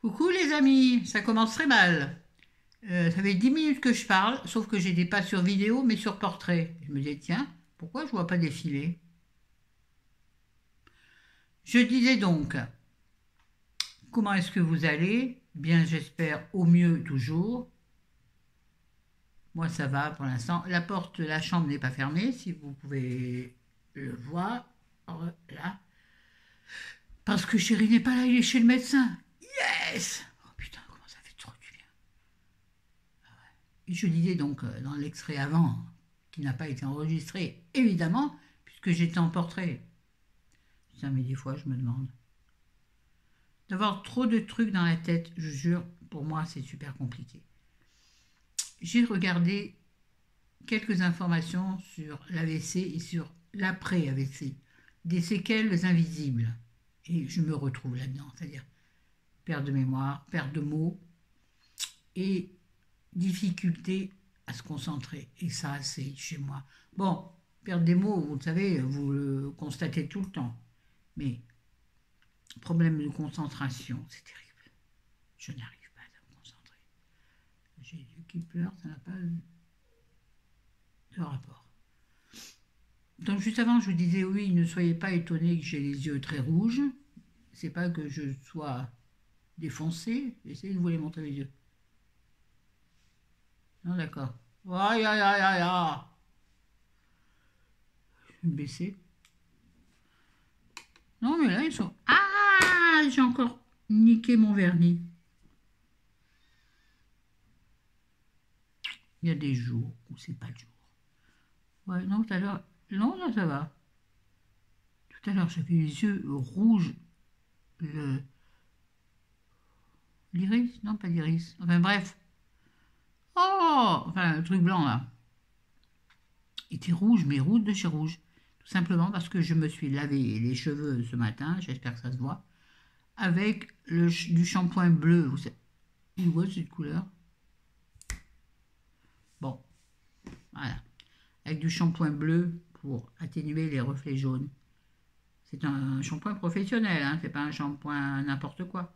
Coucou les amis, ça commence très mal. Ça fait 10 minutes que je parle, sauf que j'étais pas sur vidéo mais sur portrait. Je me disais, tiens, pourquoi je vois pas défiler? Je disais donc, comment est-ce que vous allez? Bien, j'espère au mieux toujours. Moi, ça va pour l'instant. La porte de la chambre n'est pas fermée, si vous pouvez le voir. Là. Parce que chérie n'est pas là, il est chez le médecin. Yes! Oh putain, comment ça fait trop du bien. Je disais donc dans l'extrait avant, qui n'a pas été enregistré, évidemment, puisque j'étais en portrait. Ça, mais des fois, je me demande. D'avoir trop de trucs dans la tête, je jure, pour moi, c'est super compliqué. J'ai regardé quelques informations sur l'AVC et sur l'après-AVC, des séquelles invisibles. Et je me retrouve là-dedans, c'est-à-dire perte de mémoire, perte de mots et difficulté à se concentrer. Et ça, c'est chez moi. Bon, perdre des mots, vous le savez, vous le constatez tout le temps. Mais problème de concentration, c'est terrible. Je n'arrive pas à me concentrer. J'ai les yeux qui pleurent, ça n'a pas de rapport. Donc juste avant, je vous disais, oui, ne soyez pas étonnés que j'ai les yeux très rouges. C'est pas que je sois défoncé. J'essaie de vous les montrer les yeux. Non, d'accord. Aïe, aïe, aïe, aïe, aïe. Je vais me baisser. Non, mais là, ils sont... Ah, j'ai encore niqué mon vernis. Il y a des jours où c'est pas le jour. Ouais, non, tout à l'heure... Non, là, ça va. Tout à l'heure, j'avais les yeux rouges. Le... L'iris? Non, pas l'iris. Enfin, bref. Oh! Enfin, le truc blanc, là. Il était rouge, mais rouge de chez rouge. Tout simplement parce que je me suis lavé les cheveux ce matin. J'espère que ça se voit. Avec du shampoing bleu. Vous savez, il voit cette couleur. Bon, voilà. Avec du shampoing bleu pour atténuer les reflets jaunes. C'est un shampoing professionnel, hein, c'est pas un shampoing n'importe quoi.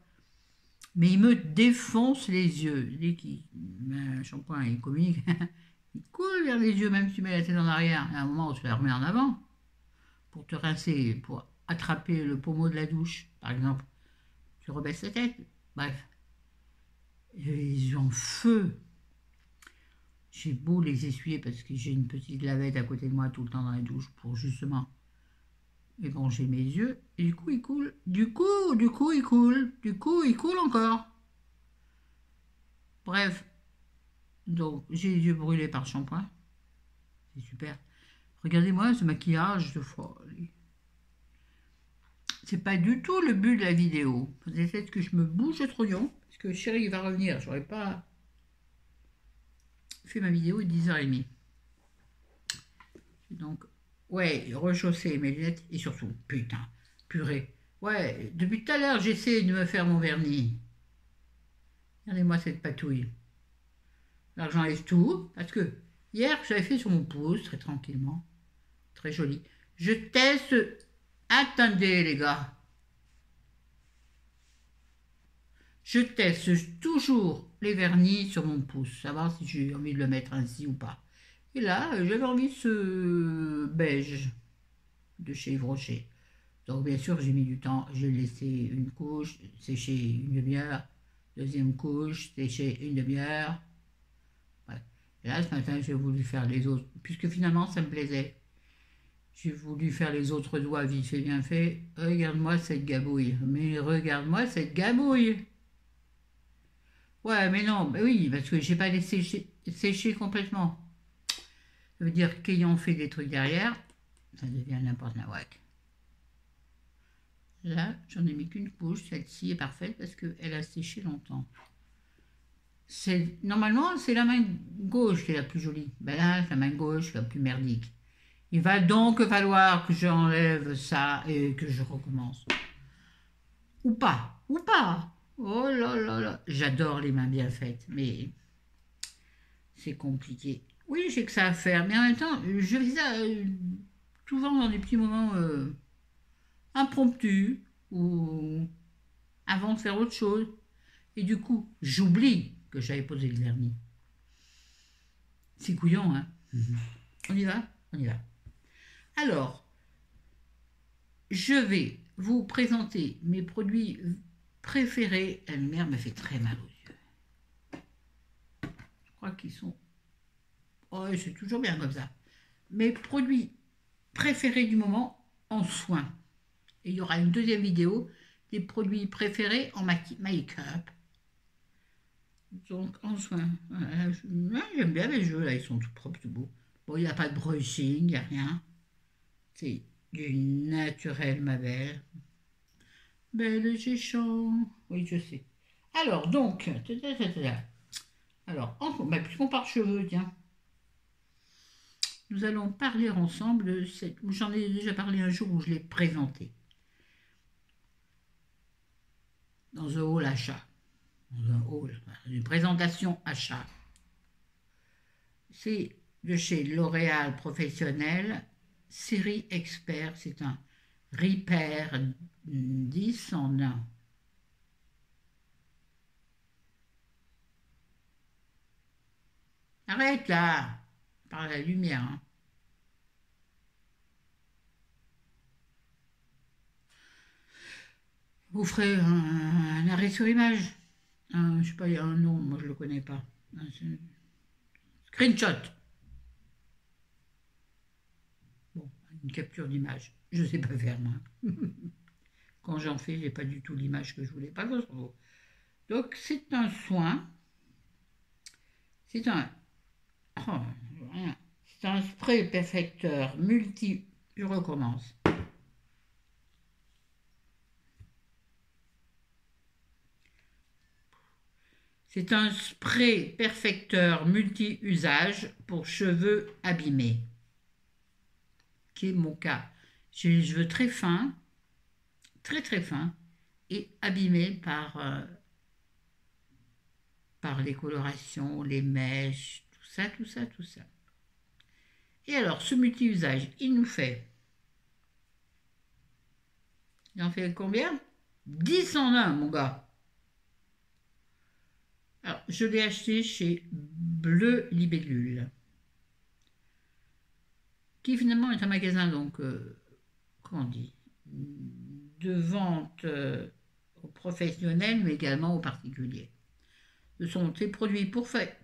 Mais il me défonce les yeux. Dès qu'il met un shampoing, il communique. Il coule vers les yeux, même si tu mets la tête en arrière. À un moment où tu la remets en avant pour te rincer, pour attraper le pommeau de la douche, par exemple. Tu rebaisses la tête. Bref, j'ai les yeux en feu. J'ai beau les essuyer parce que j'ai une petite lavette à côté de moi tout le temps dans la douche pour justement éponger mes yeux. Et du coup, il coule. Du coup, il coule. Du coup, il coule encore. Bref, donc j'ai les yeux brûlés par le shampoing. C'est super. Regardez-moi ce maquillage de folie. C'est pas du tout le but de la vidéo. Peut-être que je me bouge le trognon parce que chérie va revenir. J'aurais pas fait ma vidéo à 10h30. Donc, ouais, rechausser mes lunettes et surtout, putain, purée. Ouais, depuis tout à l'heure, j'essaie de me faire mon vernis. Regardez-moi cette patouille. Alors j'enlève tout parce que hier, j'avais fait sur mon pouce, très tranquillement, très joli. Je teste. Attendez, les gars. Je teste toujours les vernis sur mon pouce, savoir si j'ai envie de le mettre ainsi ou pas. Et là, j'avais envie de ce beige de chez Yves Rocher. Donc bien sûr, j'ai mis du temps. J'ai laissé une couche sécher une demi-heure, deuxième couche sécher une demi-heure. Ouais. Et là, ce matin, j'ai voulu faire les autres, puisque finalement, ça me plaisait. J'ai voulu faire les autres doigts vite fait, bien fait. Regarde-moi cette gabouille. Mais regarde-moi cette gabouille. Ouais, mais non, bah oui, parce que j'ai pas laissé sécher complètement. Ça veut dire qu'ayant fait des trucs derrière, ça devient n'importe quoi. Là, j'en ai mis qu'une couche. Celle-ci est parfaite parce qu'elle a séché longtemps. Normalement, c'est la main gauche qui est la plus jolie. Ben là, c'est la main gauche la plus merdique. Il va donc falloir que j'enlève ça et que je recommence. Ou pas, ou pas. Oh là là là. J'adore les mains bien faites, mais c'est compliqué. Oui, j'ai que ça à faire, mais en même temps, je fais ça souvent dans des petits moments impromptus ou avant de faire autre chose. Et du coup, j'oublie que j'avais posé le vernis. C'est couillon, hein. On y va? On y va. Alors, je vais vous présenter mes produits préférés. La lumière me fait très mal aux yeux. Je crois qu'ils sont... Oh, c'est toujours bien comme ça. Mes produits préférés du moment en soins. Et il y aura une deuxième vidéo des produits préférés en make-up. Donc en soins. Voilà, j'aime bien les jeux, là, ils sont tout propres, tout beaux. Bon, il n'y a pas de brushing, il n'y a rien. C'est du naturel, ma belle. Belle géchant. Oui, je sais. Alors, donc, alors, puisqu'on parle cheveux, tiens, nous allons parler ensemble de cette. J'en ai déjà parlé un jour où je l'ai présenté. Dans un hall achat. Dans un hall, une présentation achat. C'est de chez L'Oréal Professionnel, série expert. C'est un Repair 10 en 1. Arrête là, par la lumière. Hein. Vous ferez un arrêt sur image. Je sais pas, il y a un nom, moi je le connais pas. Screenshot. Bon, une capture d'image. Je sais pas faire moi. Quand j'en fais, j'ai pas du tout l'image que je voulais. Pas votre cerveau. Donc c'est un soin. C'est un. Oh, c'est un spray perfecteur multi. Je recommence. C'est un spray perfecteur multi-usage pour cheveux abîmés, qui est mon cas. J'ai les cheveux très fins, très très fins, et abîmés par les colorations, les mèches, tout ça, tout ça, tout ça. Et alors, ce multi-usage, il nous fait... Il en fait combien? 10 en 1, mon gars. Alors, je l'ai acheté chez Bleu Libellule, qui finalement est un magasin, donc, comment on dit, de vente aux professionnels, mais également aux particuliers. Ce sont ces produits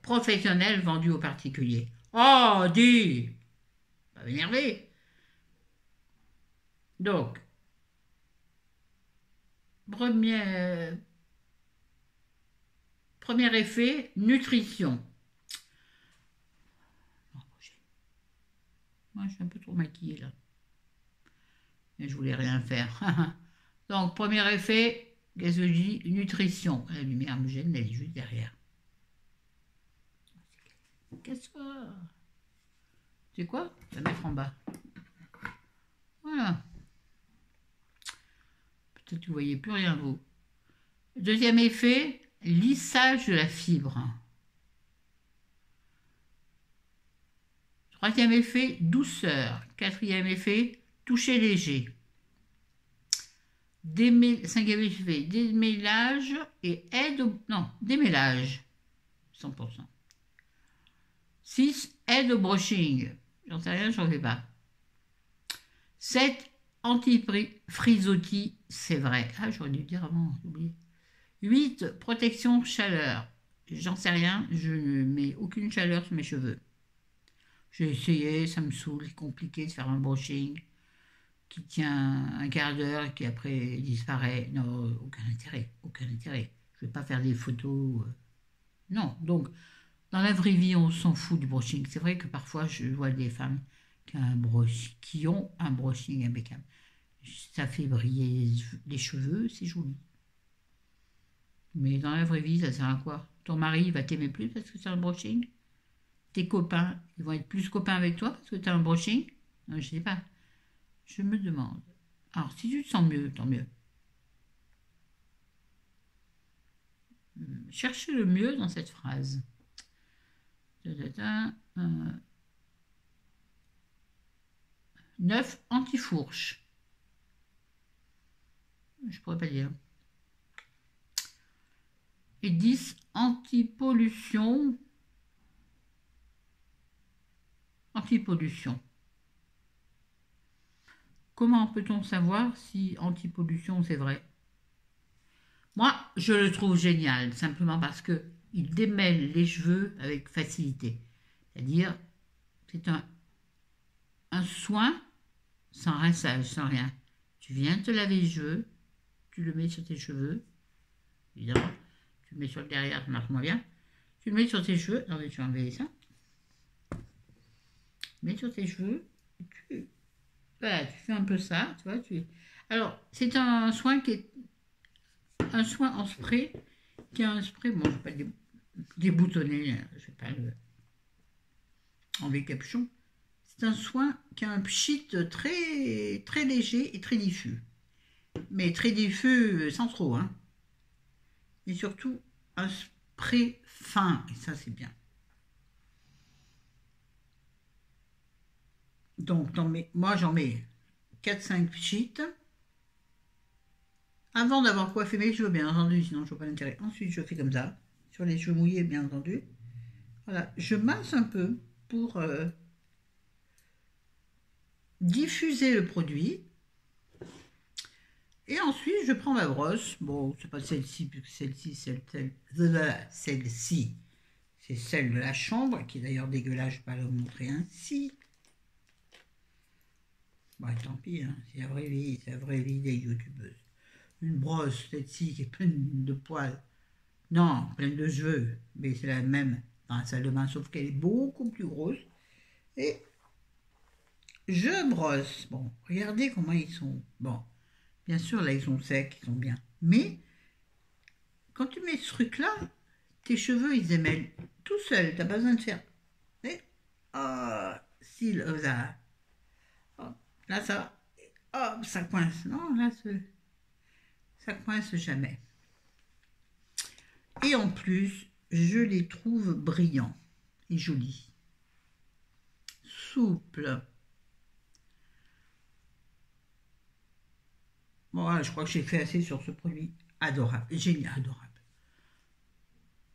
professionnels vendus aux particuliers. Oh, dis! Pas m'énerver. Donc, premier effet, nutrition. Moi, je suis un peu trop maquillée là. Mais je voulais rien faire. Donc, premier effet, qu'est-ce que je dis? Nutrition. La lumière me gêne, elle est juste derrière. Qu'est-ce que... C'est quoi? Je vais mettre en bas. Voilà. Peut-être que vous ne voyez plus rien, vous. Deuxième effet, lissage de la fibre. Troisième effet, douceur. Quatrième effet, toucher léger. Cinquième effet, démêlage et aide au... Non, démêlage. 100%. 6. Aide au brushing. J'en sais rien, j'en fais pas. 7. Anti-frisottis, c'est vrai. Ah, j'aurais dû dire avant, j'ai oublié. 8. Protection chaleur. J'en sais rien, je ne mets aucune chaleur sur mes cheveux. J'ai essayé, ça me saoule, c'est compliqué de faire un brushing qui tient un quart d'heure et qui après disparaît. Non, aucun intérêt, aucun intérêt. Je ne vais pas faire des photos. Non, donc, dans la vraie vie, on s'en fout du brushing. C'est vrai que parfois, je vois des femmes qui ont un brushing impeccable. Ça fait briller les cheveux, c'est joli. Mais dans la vraie vie, ça sert à quoi? Ton mari va t'aimer plus parce que c'est un brushing? Tes copains, ils vont être plus copains avec toi parce que tu as un brushing? Non, je ne sais pas. Je me demande. Alors, si tu te sens mieux, tant mieux. Cherchez le mieux dans cette phrase. 9. Anti-fourche. Je pourrais pas dire. Et 10, antipollution. Antipollution. Comment peut-on savoir si antipollution c'est vrai? Moi, je le trouve génial, simplement parce que il démêle les cheveux avec facilité. C'est-à-dire, c'est un soin sans rinçage, sans rien. Tu viens te laver les cheveux, tu le mets sur tes cheveux, évidemment, tu le mets sur le derrière, ça marche moins bien. Tu le mets sur tes cheveux, attendez, tu vas enlever ça. Mets sur tes cheveux, voilà, tu fais un peu ça, tu vois. Alors, c'est un soin qui est un soin en spray, qui est un spray, bon, je ne vais pas le déboutonner, je ne vais pas le enlever le capuchon. C'est un soin qui a un pchit très, très léger et très diffus. Mais très diffus sans trop, hein. Et surtout, un spray fin, et ça c'est bien. Donc, moi j'en mets 4-5 pchits. Avant d'avoir coiffé mes cheveux, bien entendu, sinon je vois pas l'intérêt. Ensuite, je fais comme ça, sur les cheveux mouillés, bien entendu. Voilà, je masse un peu pour diffuser le produit. Et ensuite, je prends ma brosse. Bon, c'est pas celle-ci, puisque celle-ci, celle-ci, c'est celle de la chambre, qui est d'ailleurs dégueulasse, je ne vais pas la vous montrer ainsi. Bon, tant pis, hein, c'est la vraie vie des youtubeuses. Une brosse, celle-ci, qui est pleine de poils. Non, pleine de cheveux, mais c'est la même dans la salle de bain, sauf qu'elle est beaucoup plus grosse. Et je brosse. Bon, regardez comment ils sont. Bon, bien sûr, là, ils sont secs, ils sont bien. Mais, quand tu mets ce truc-là, tes cheveux, ils émêlent tout seuls. T'as pas besoin de faire. Et, oh, si, là, oh, là, ça, oh, ça coince. Non, là, ça coince jamais. Et en plus, je les trouve brillants et jolis. Souples. Bon, voilà, je crois que j'ai fait assez sur ce produit. Adorable, génial, adorable.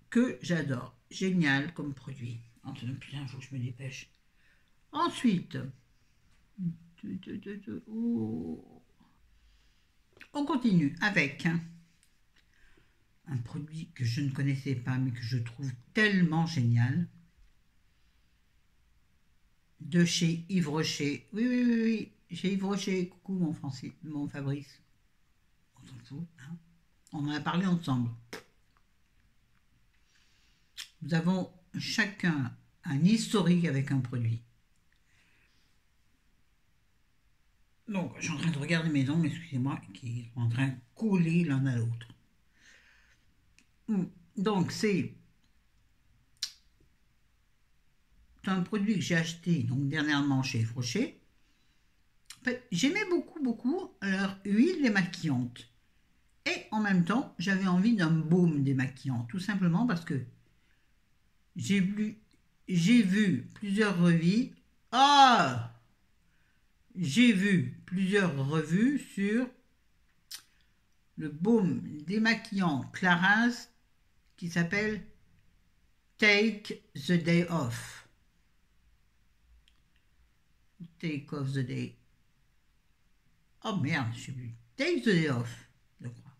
Que j'adore. Génial comme produit. Putain, il faut que je me dépêche. Ensuite, on continue avec un produit que je ne connaissais pas, mais que je trouve tellement génial. De chez Yves Rocher. Oui, oui, oui, oui. Chez Yves Rocher. Coucou mon Fabrice. On s'en fout, hein. On en a parlé ensemble. Nous avons chacun un historique avec un produit. Donc, je suis en train de regarder mes ongles, excusez-moi, qui sont en train de coller l'un à l'autre. Donc, c'est un produit que j'ai acheté donc dernièrement chez Yves Rocher. En fait, j'aimais beaucoup leur huile démaquillante. Et en même temps, j'avais envie d'un baume démaquillant, tout simplement parce que j'ai vu plusieurs revues. Ah, j'ai vu plusieurs revues sur le baume démaquillant Clarins qui s'appelle Take the Day Off. Take off the day. Oh merde, je sais plus. Take the Day Off, je crois.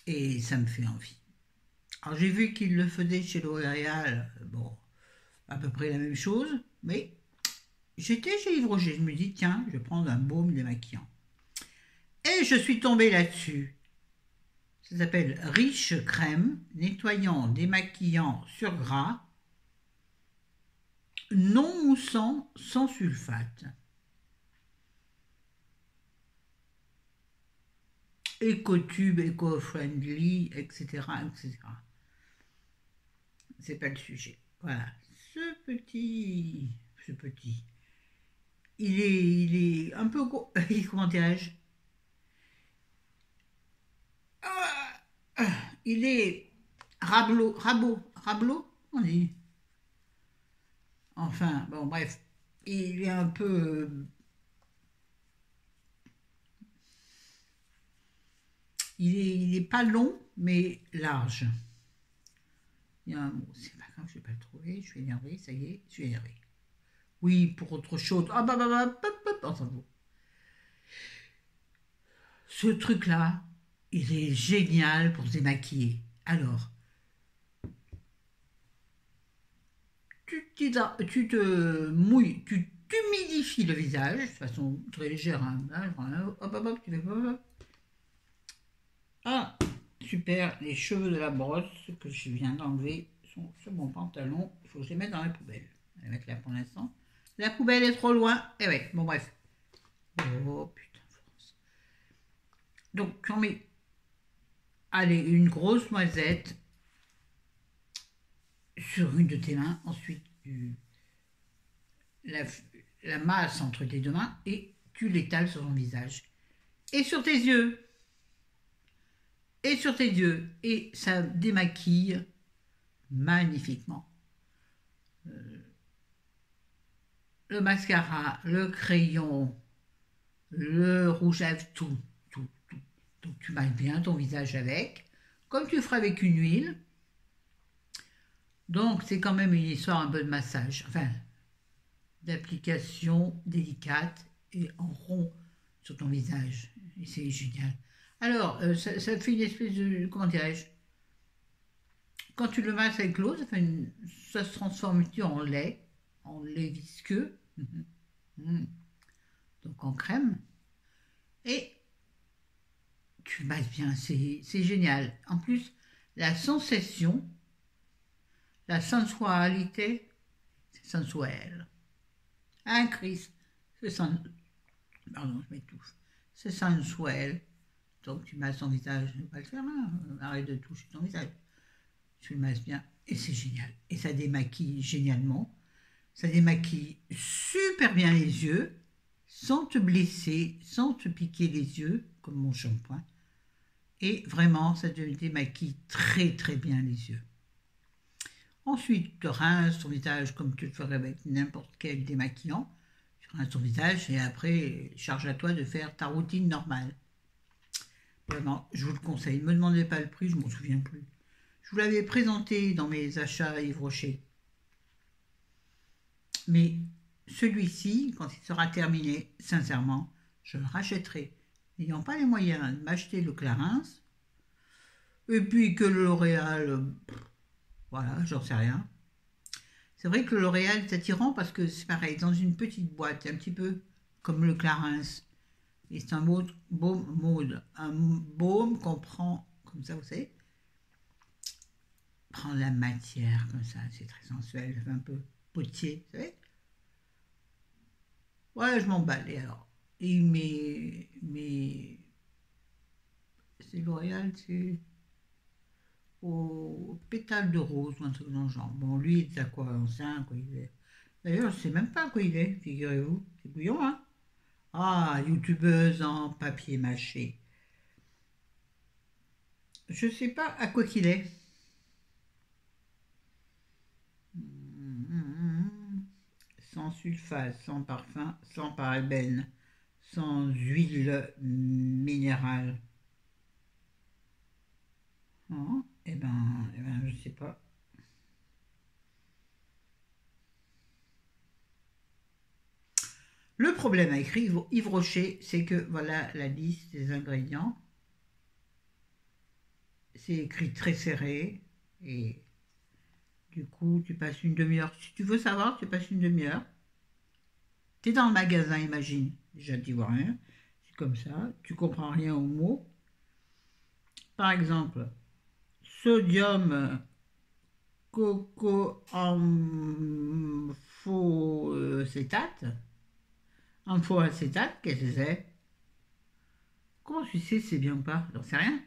Et ça me fait envie. Alors j'ai vu qu'il le faisait chez L'Oréal, bon, à peu près la même chose, mais j'étais chez Yves Rocher, je me dis tiens, je vais prendre un baume démaquillant. Et je suis tombée là-dessus. Ça s'appelle Riche Crème, nettoyant, démaquillant sur gras, non moussant, sans sulfate. Éco-tube, éco-friendly, etc., etc. C'est pas le sujet. Voilà, ce petit, il est un peu, comment dirais-je, il est rabot, on dit. Enfin, bon, bref, il est un peu, il est pas long, mais large. Il y a un mot, c'est pas grave, je vais pas le trouver, je suis énervée, ça y est, je suis énervée. Oui, pour autre chose. Ah enfin bon. Ce truc-là, il est génial pour se démaquiller. Alors, tu te mouilles, tu t'humidifies le visage, de façon très légère, hein, hop, tu fais hop. Ah, super, les cheveux de la brosse que je viens d'enlever sont sur mon pantalon, il faut que je les mette dans la poubelle. Je vais les mettre là pour l'instant. La poubelle est trop loin, et ouais, bon bref. Oh putain, France. Donc, j'en mets, allez, une grosse noisette sur une de tes mains, ensuite la, la masse entre tes deux mains et tu l'étales sur ton visage. Et sur tes yeux. Et sur tes yeux. Et ça démaquille magnifiquement. Le mascara, le crayon, le rouge à lèvres, tout. Donc tu mailles bien ton visage avec, comme tu ferais avec une huile. Donc c'est quand même une histoire un peu de massage, enfin d'application délicate et en rond sur ton visage. Et c'est génial. Alors, ça fait une espèce de, comment dirais-je, quand tu le masses avec l'eau, ça se transforme en lait visqueux, donc en crème, et tu masses bien, c'est génial. En plus, la sensation, la sensualité, c'est sensuel. Hein, Chris? C'est pardon, je m'étouffe. C'est sensuel. Donc tu masses ton visage, ne pas le faire, hein. Arrête de toucher ton visage. Tu le masses bien et c'est génial. Et ça démaquille génialement. Ça démaquille super bien les yeux, sans te blesser, sans te piquer les yeux, comme mon shampoing. Et vraiment, ça te démaquille très très bien les yeux. Ensuite, tu rinces ton visage comme tu le ferais avec n'importe quel démaquillant. Tu rinces ton visage et après, charge à toi de faire ta routine normale. Vraiment, je vous le conseille. Ne me demandez pas le prix, je ne m'en souviens plus. Je vous l'avais présenté dans mes achats à Yves Rocher. Mais celui-ci, quand il sera terminé, sincèrement, je le rachèterai. N'ayant pas les moyens de m'acheter le Clarins, et puis que le L'Oréal, voilà, j'en sais rien. C'est vrai que le L'Oréal est attirant parce que c'est pareil, dans une petite boîte, un petit peu comme le Clarins. Et c'est un baume qu'on prend comme ça, vous savez. Prendre la matière comme ça, c'est très sensuel, ça fait un peu potier, vous savez. Ouais, je m'emballe, et alors. Et c'est L'Oréal, c'est au pétale de rose ou un truc dans le genre. Bon, lui, il est à quoi? Ancien, quoi il est. D'ailleurs, je sais même pas quoi il est, figurez-vous. C'est bouillon, hein? Ah, youtubeuse en papier mâché. Je sais pas à quoi qu'il est. Sans sulfate, sans parfum, sans parabènes, sans huile minérale. Oh, je sais pas. Le problème avec Yves Rocher, c'est que voilà la liste des ingrédients. C'est écrit très serré et du coup tu passes une demi-heure. Si tu veux savoir, tu passes une demi-heure. Tu es dans le magasin, imagine. Déjà tu vois rien. C'est comme ça. Tu comprends rien aux mots. Par exemple, sodium cocoamphoacétate. Amphocétate, qu'est-ce que c'est? Comment tu sais si c'est bien ou pas? J'en sais rien.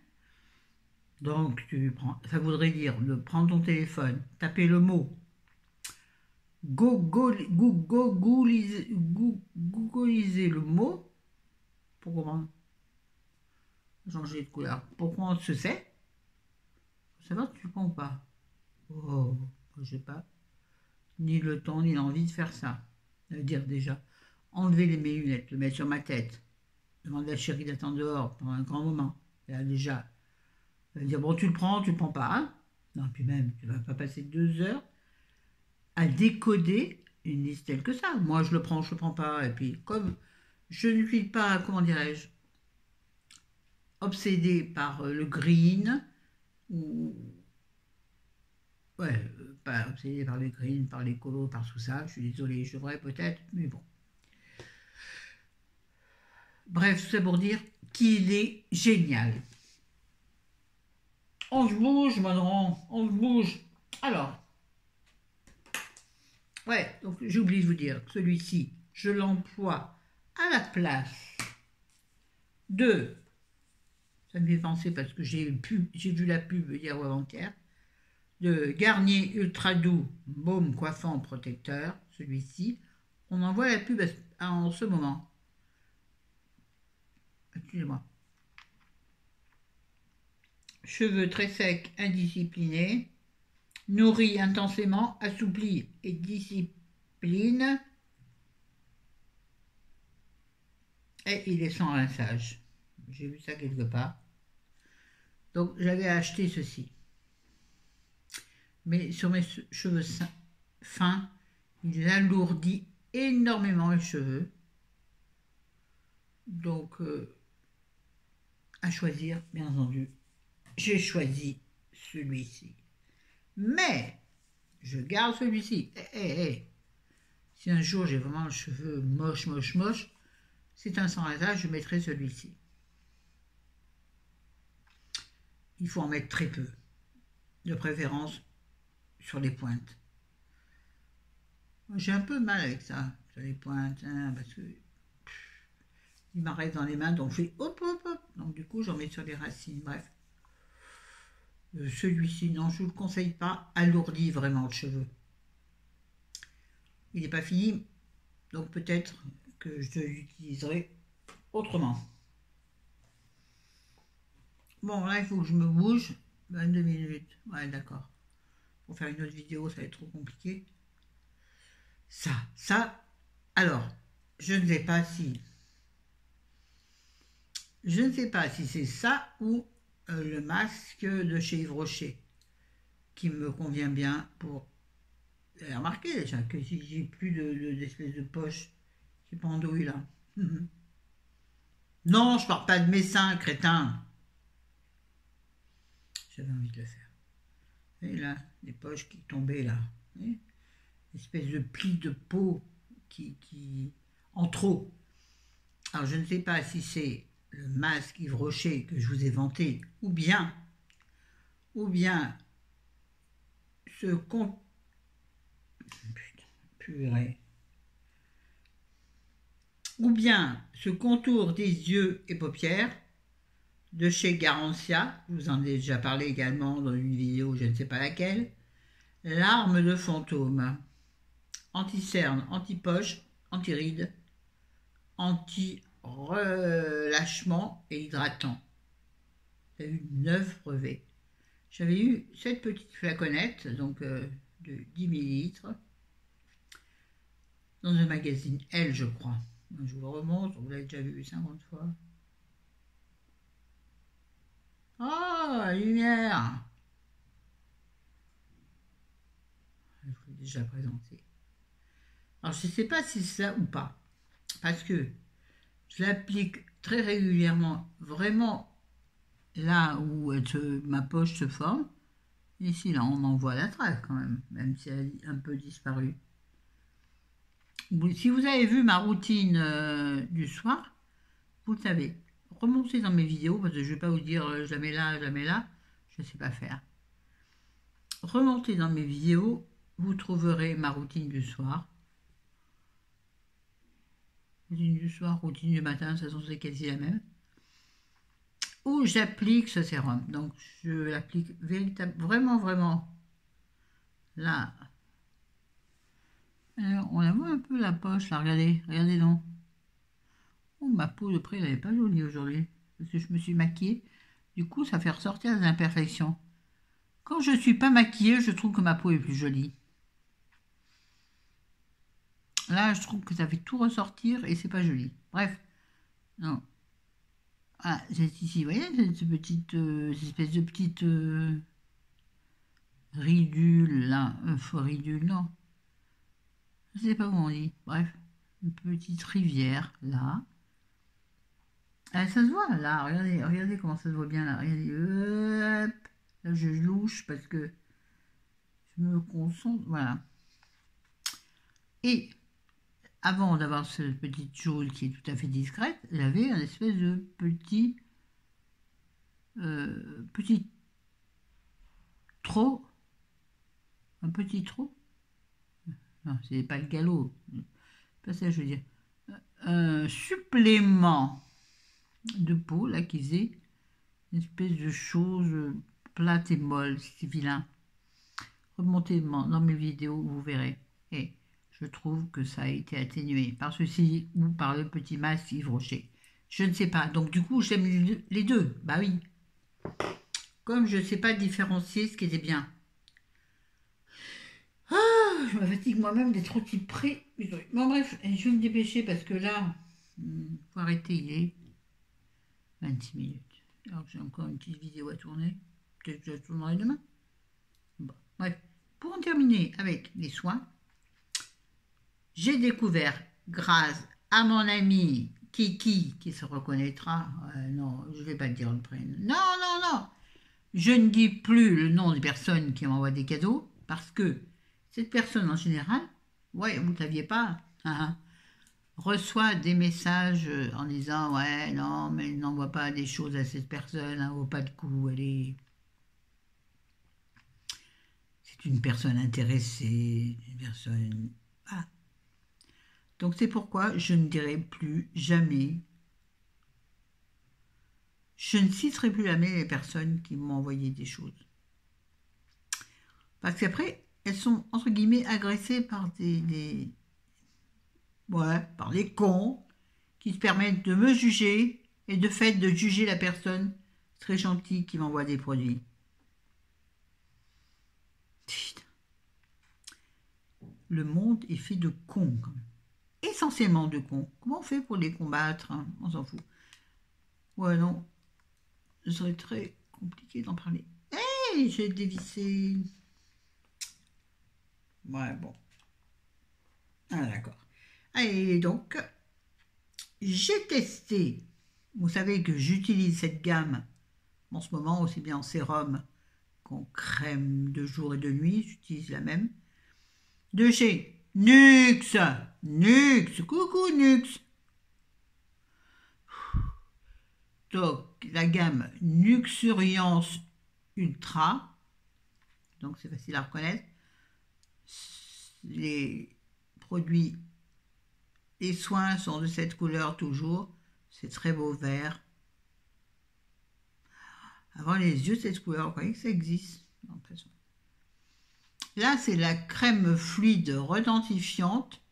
Donc, ça voudrait dire de prendre ton téléphone, taper le mot, googliser le mot, pour comment changer de couleur. Pourquoi on se sait? Faut savoir si tu le prends ou pas. Oh, je sais pas. Ni le temps, ni l'envie de faire ça. Ça veut dire déjà, enlever mes lunettes, le mettre sur ma tête, demander à la chérie d'attendre dehors pendant un grand moment. Et là, déjà, Elle va dire, bon, tu le prends pas. Hein. Non, puis même, tu vas pas passer 2 heures à décoder une liste telle que ça. Moi, je le prends pas. Et puis, comme je ne suis pas, comment dirais-je, obsédée par le green, ou ouais, pas obsédée par le green, par l'écolo, par tout ça. Je suis désolée, je devrais peut-être, mais bon. Bref, tout ça pour dire qu'il est génial. On se bouge, Manon, on se bouge. Alors, ouais, donc j'ai oublié de vous dire que celui-ci, je l'emploie à la place de, ça me fait penser parce que j'ai vu la pub hier ou avant-hier, de Garnier Ultra Doux Baume Coiffant Protecteur, celui-ci. On envoie la pub en ce moment. Excusez-moi. Cheveux très secs, indisciplinés, nourris intensément, assouplis et discipline. Et il est sans rinçage. J'ai vu ça quelque part. Donc j'avais acheté ceci. Mais sur mes cheveux fins, il alourdit énormément les cheveux. Donc, à choisir, bien entendu, j'ai choisi celui-ci. Mais, je garde celui-ci. Si un jour j'ai vraiment le cheveu moche, c'est un sans rinçage, je mettrai celui-ci. Il faut en mettre très peu, de préférence sur les pointes. J'ai un peu mal avec ça, sur les pointes, hein, parce que il m'arrête dans les mains, donc je fais hop, hop, hop. Donc du coup, j'en mets sur les racines, bref. Celui-ci, non, je ne vous le conseille pas, alourdit vraiment le cheveu. Il n'est pas fini, donc peut-être que je l'utiliserai autrement. Bon, là, il faut que je me bouge. 22 minutes. Ouais, d'accord. Pour faire une autre vidéo, ça va être trop compliqué. Ça. Alors, je ne sais pas si... Je ne sais pas si c'est ça ou le masque de chez Yves Rocher qui me convient bien pour... Vous avez remarqué déjà que si j'ai plus d'espèce de poche qui pendouille là. Non, je parle pas de mes seins, crétin. J'avais envie de le faire. Et là, les poches qui tombaient là. Une espèce de pli de peau qui en trop. Alors je ne sais pas si c'est le masque Yves Rocher que je vous ai vanté, ou bien ce con... Putain, purée. Ou bien ce contour des yeux et paupières de chez Garantia, je vous en ai déjà parlé également dans une vidéo, je ne sais pas laquelle, l'arme de fantôme, anti-cerne, anti-poche, anti-rides, anti-relâchement et hydratant. J'ai eu 9 brevets. J'avais eu cette petite flaconnette, donc de 10 millilitres, dans un magazine Elle, je crois. Je vous le remonte, vous l'avez déjà vu 50 fois. Oh, la lumière! Je vous l'ai déjà présenté. Alors, je ne sais pas si c'est ça ou pas, parce que je l'applique très régulièrement, vraiment là où ma poche se forme. Ici, là, on en voit la trace quand même si elle a un peu disparu. Si vous avez vu ma routine du soir, vous le savez. Remontez dans mes vidéos, parce que je ne vais pas vous dire jamais là, je ne sais pas faire. Remontez dans mes vidéos, vous trouverez ma routine du soir. Routine du soir, routine du matin, de toute façon c'est quasi la même. Où j'applique ce sérum. Donc je l'applique vraiment là. Alors, on la voit un peu la poche là, regardez donc. Oh, ma peau de près elle n'est pas jolie aujourd'hui, parce que je me suis maquillée. Du coup ça fait ressortir les imperfections. Quand je ne suis pas maquillée, je trouve que ma peau est plus jolie. Là, je trouve que ça fait tout ressortir et c'est pas joli. Bref, non. Ah, c'est ici, vous voyez, cette petite, cette espèce de petite ridule, là. Ridule, non. Je sais pas comment on dit. Bref, une petite rivière, là. Ah, ça se voit, là. Regardez, regardez comment ça se voit bien, là. Regardez. Hop. Là, je louche parce que je me concentre. Voilà. Et avant d'avoir cette petite chose qui est tout à fait discrète, j'avais un espèce de petit trou. Un petit trou. Non, c'est pas le galop. Pas ça, je veux dire. Un supplément de peau, là, qui faisait une espèce de chose plate et molle, c'est vilain. Remontez dans mes vidéos, vous verrez. Et je trouve que ça a été atténué par ceci ou par le petit masque Yves Rocher. Je ne sais pas. Donc du coup, j'aime les deux. Bah oui. Comme je ne sais pas différencier ce qui était bien. Ah, je me fatigue moi-même d'être trop près. Bon bref, je vais me dépêcher parce que là, faut arrêter, il est 26 minutes. Alors que j'ai encore une petite vidéo à tourner. Peut-être que je la tournerai demain. Bon, bref, pour en terminer avec les soins, j'ai découvert, grâce à mon ami Kiki, qui se reconnaîtra, non, je ne vais pas dire le prénom, non, non, non, je ne dis plus le nom des personnes qui m'envoient des cadeaux, parce que cette personne en général, ouais, vous ne saviez pas, hein, reçoit des messages en disant, ouais, non, mais n'envoie pas des choses à cette personne, elle ne vaut pas de coup, c'est une personne intéressée, une personne, voilà. Donc c'est pourquoi je ne dirai plus jamais, je ne citerai plus jamais les personnes qui m'ont envoyé des choses. Parce qu'après, elles sont, entre guillemets, agressées par par des cons qui se permettent de me juger et de fait de juger la personne très gentille qui m'envoie des produits. Putain. Le monde est fait de cons, quand même. Essentiellement de cons. Comment on fait pour les combattre, hein? On s'en fout. Ouais, non. Ce serait très compliqué d'en parler. Hé, j'ai dévissé. Ouais, bon. Ah, d'accord. Allez, donc, j'ai testé. Vous savez que j'utilise cette gamme en ce moment, aussi bien en sérum qu'en crème de jour et de nuit. J'utilise la même. De chez Nux. Nux. Coucou Nux. Donc, la gamme Nuxuriance Ultra. Donc, c'est facile à reconnaître. Les produits, les soins sont de cette couleur toujours. C'est très beau vert. Avoir les yeux de cette couleur, vous voyez que ça existe. Là, c'est la crème fluide redentifiante,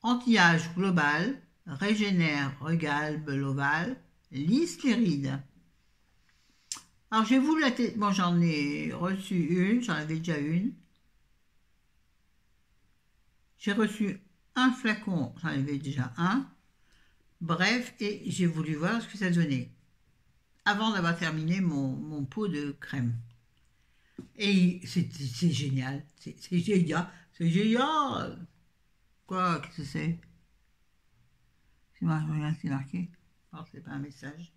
anti-âge global, régénère, regalbe l'ovale, lisse les rides. Alors, j'ai voulu la tester. Bon, j'en ai reçu une, j'en avais déjà une. J'ai reçu un flacon, j'en avais déjà un. Bref, et j'ai voulu voir ce que ça donnait avant d'avoir terminé mon pot de crème. Et c'est génial, c'est génial, c'est génial. Quoi, qu'est-ce que c'est? C'est marqué. Alors, c'est pas un message.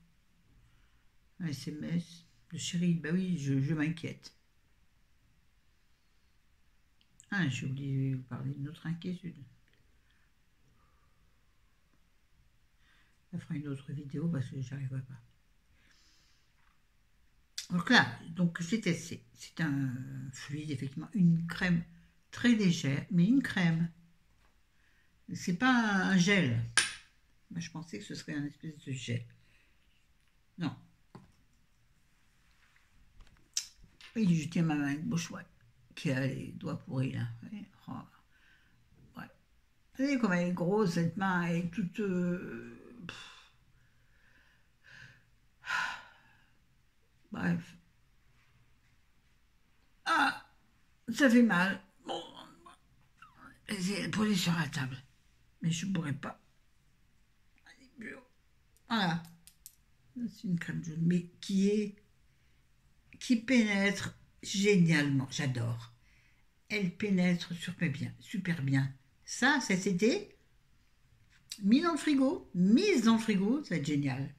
Un SMS de chérie. Bah oui, je m'inquiète. Ah, j'ai oublié de vous parler de notre inquiétude. Ça fera une autre vidéo parce que j'arriverai pas. Donc là, donc j'ai testé. C'est un fluide, effectivement, une crème très légère, mais une crème. C'est pas un gel. Moi, je pensais que ce serait un espèce de gel. Non. Oui, je tiens ma main gauche, ouais, qui a les doigts pourris là. Ouais. Oh. Ouais. Vous savez comme elle est grosse, cette main, elle est toute. Bref. Ah, ça fait mal. Bon, j'ai posé sur la table. Mais je ne pourrais pas. Voilà. C'est une crème jaune, mais qui pénètre génialement. J'adore. Elle pénètre super bien. Ça, cet été, mise dans le frigo, ça va être génial.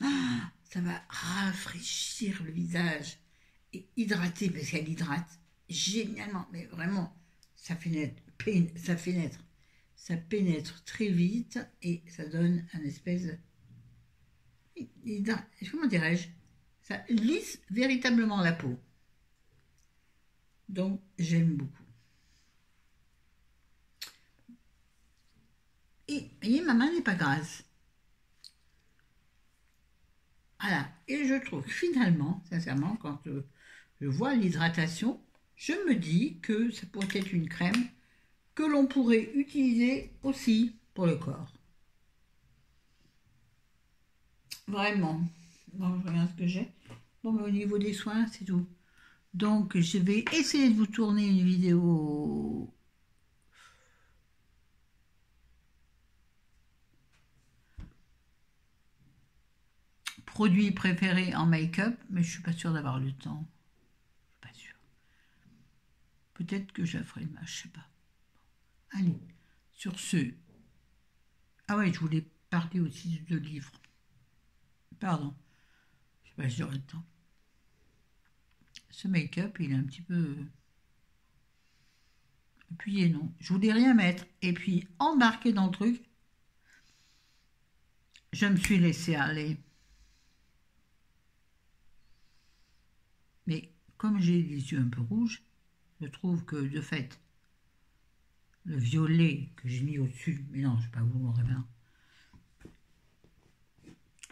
Ah, ça va rafraîchir le visage et hydrater, parce qu'elle hydrate génialement, mais vraiment, ça pénètre très vite et ça donne un espèce de... Comment dirais-je? Ça lisse véritablement la peau. Donc, j'aime beaucoup. Et, vous voyez, ma main n'est pas grasse. Voilà. Et je trouve que finalement, sincèrement, quand je vois l'hydratation, je me dis que ça pourrait être une crème que l'on pourrait utiliser aussi pour le corps. Vraiment. Bon, je regarde ce que j'ai. Bon, mais au niveau des soins, c'est tout. Donc, je vais essayer de vous tourner une vidéo produit préféré en make-up, mais je suis pas sûre d'avoir le temps. Je suis pas sûre. Peut-être que je la ferai demain, je sais pas. Allez, sur ce. Ah ouais, je voulais parler aussi de livres. Pardon. Je sais pas si j'aurai le temps. Ce make-up, il est un petit peu... appuyé, non. Je voulais rien mettre. Et puis, embarqué dans le truc, je me suis laissée aller. Mais comme j'ai les yeux un peu rouges, je trouve que de fait, le violet que j'ai mis au-dessus, mais non, je ne vais pas vous montrer bien,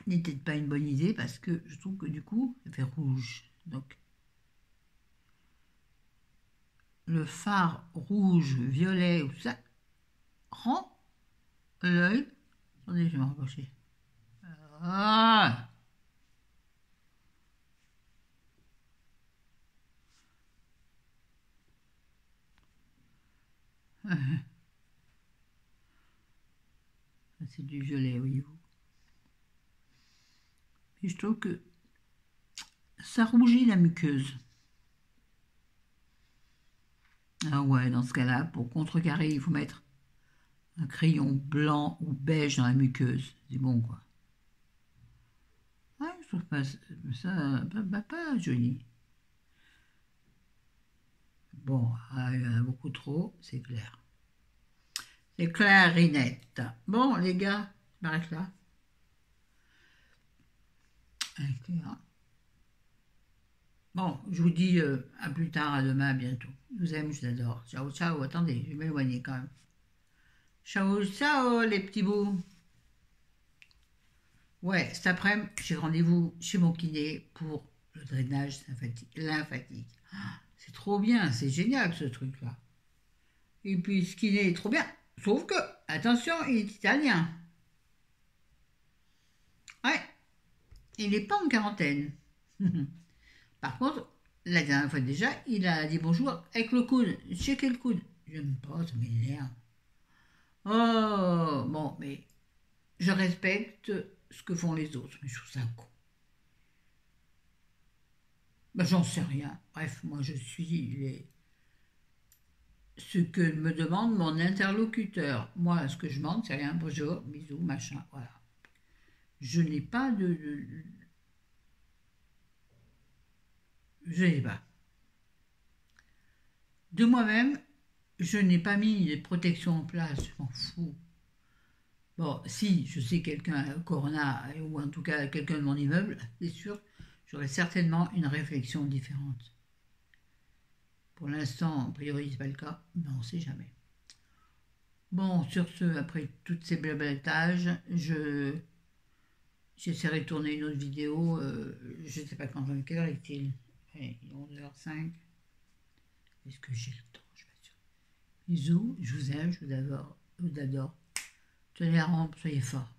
n'était pas une bonne idée parce que je trouve que du coup, ça fait rouge. Donc, le fard rouge, violet ou ça rend l'œil. Attendez, je vais me rapprocher. Ah! C'est du violet, voyez-vous. Et je trouve que ça rougit la muqueuse. Ah ouais, dans ce cas-là, pour contrecarrer, il faut mettre un crayon blanc ou beige dans la muqueuse. C'est bon, quoi. Ouais, je trouve pas ça pas joli. Bon, il y en a beaucoup trop, c'est clair. C'est clair et net. Bon, les gars, je m'arrête là. Bon, je vous dis à plus tard, à demain, à bientôt. Je vous aime, je vous adore. Ciao, ciao. Attendez, je vais m'éloigner quand même. Ciao, ciao, les petits bouts. Ouais, cet après-midi, j'ai rendez-vous chez mon kiné pour le drainage lymphatique. Ah, c'est trop bien, c'est génial ce truc-là. Et puis ce kiné est trop bien. Sauf que, attention, il est italien. Ouais, il n'est pas en quarantaine. Par contre, la dernière fois déjà, il a dit bonjour avec le coude. Checker le coude. J'aime pas, ça m'énerve. Oh, bon, mais je respecte ce que font les autres, mais je trouve ça con. Ben, j'en sais rien. Bref, moi je suis ce que me demande mon interlocuteur. Moi, ce que je demande, c'est rien. Bonjour, bisous, machin, voilà. Je n'ai pas je n'ai pas. De moi-même, je n'ai pas mis les protections en place, je m'en fous. Bon, si je sais quelqu'un a Corona, ou en tout cas quelqu'un de mon immeuble, c'est sûr, j'aurai certainement une réflexion différente. Pour l'instant, a priori, ce n'est pas le cas, mais on ne sait jamais. Bon, sur ce, après toutes ces blablatages, j'essaierai de tourner une autre vidéo. Je ne sais pas quelle heure est-il. Il est 11h05. Est-ce que j'ai le temps? Je suis pas sûre. Bisous, je vous aime, je vous adore. Tenez la rampe, soyez forts.